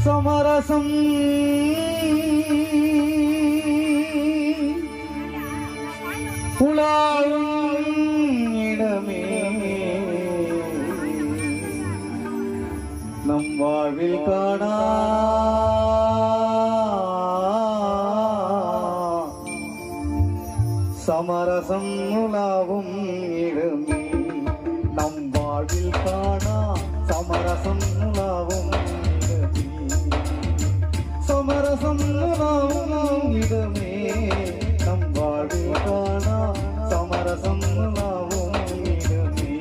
சமரசம் உலாவும் இடமே நம் வாழ்வில் காணா சமரசம் உலாவும் இடமே நம் வாழ்வில் காணா சமரசம் உலாவும் இடமே சமரசம் உலாவும் இடமே நம் வாழ்வில் காணா சமரசம் உலாவும் இடமே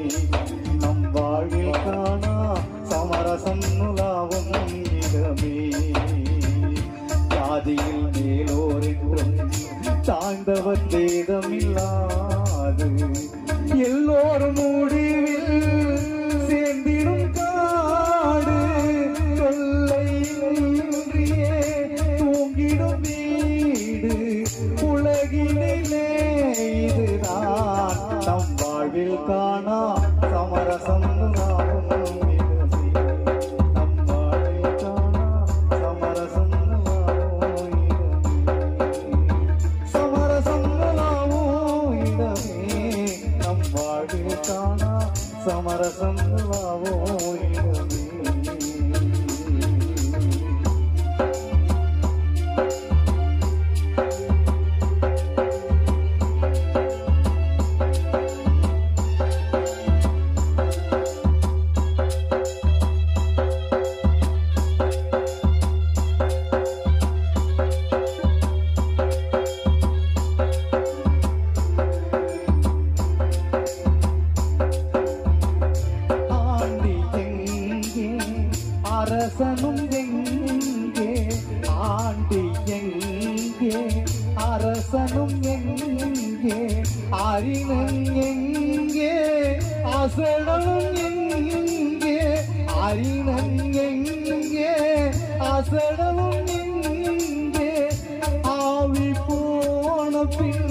நம் வாழ்வில் காணா சமரசம் உலாவும் இடமே ஜாதியில் மேலோரென்றும் தாழ்ந்தவர் பேதமில்லாது எல்லோரும் முடிவில் சேர்ந்திடும் காடு தொல்லையின்றியே தூங்கிடும் வீடு உலகினிலே இதுதான் நம் வாழ்வில் காணா சமரசம் சமரசம் வாவோ அரசனும் எங்கே ஆண்டி எங்கே அரசனும் எங்கே அறிணன் எங்கே அசடனும் எங்கே அறிணன் எங்கே அசடனும் எங்கே ஆவி போன பின்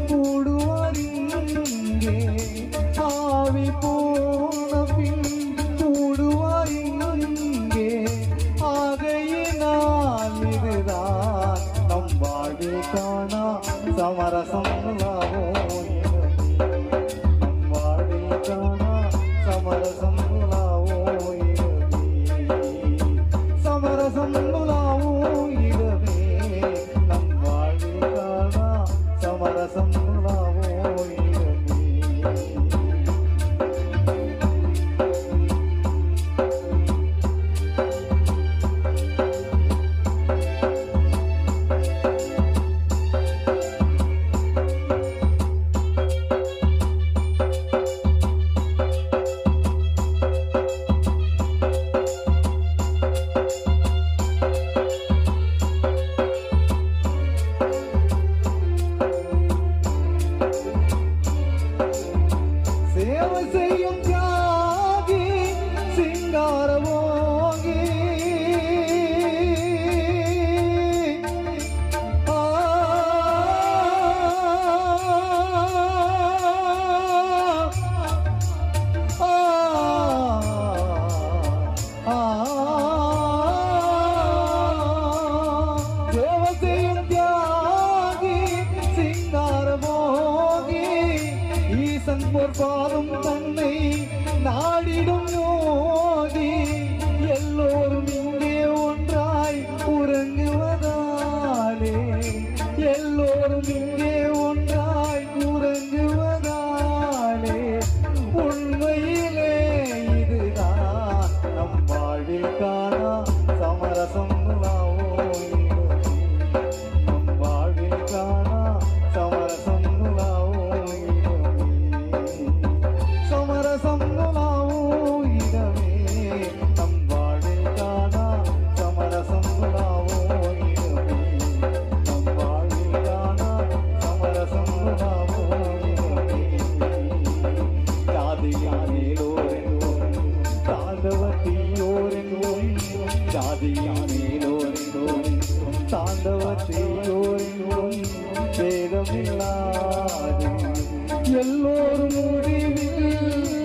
கூடுவார் இங்கே ஆவி போன பின் கூடுவார் இங்கே ஆகையினால் இதுதான் நம் வாழ்வில் காணா சமரசம் வாவோ நம் வாழ்வில் காணா சமரசம் வாவோ சமரசம் வாவோ இடமே நம் வாழ்வில் காணா சமரசம் வாவோ சேவை செய்யும் தியாகி சிங்காரமோகி சேவை செய்யும் தியாகி சிங்காரமோகி ஈசன் பொற்பாலும் தன்னை நாடிடும் யோகி எல்லோரும் இங்கே ஒன்றாய் உறங்குவதாலே எல்லோரும் இங்கே ஒன்றாய் உறங்குவதாலே உண்மையிலே இதுதான் நம் வாழ்வில் காணா சமரசம் வாவோ நம் வாழ்வில் காணா சமரசம் வாவோ சமரசம் வாவோ இடமே நம் வாழ்வில் காணா சமரசம் வாவோ இடமே நம் வாழ்வில் காணா சமரசம் வாவோ இடமே ஜாதியானேலோரென்றும் தாண்டவத்தியோரென்றும் ஜாதியானேலோரென்றும் தாண்டவத்தியோரென்றும் வேதமில்லாது எல்லோரும் முடிவில்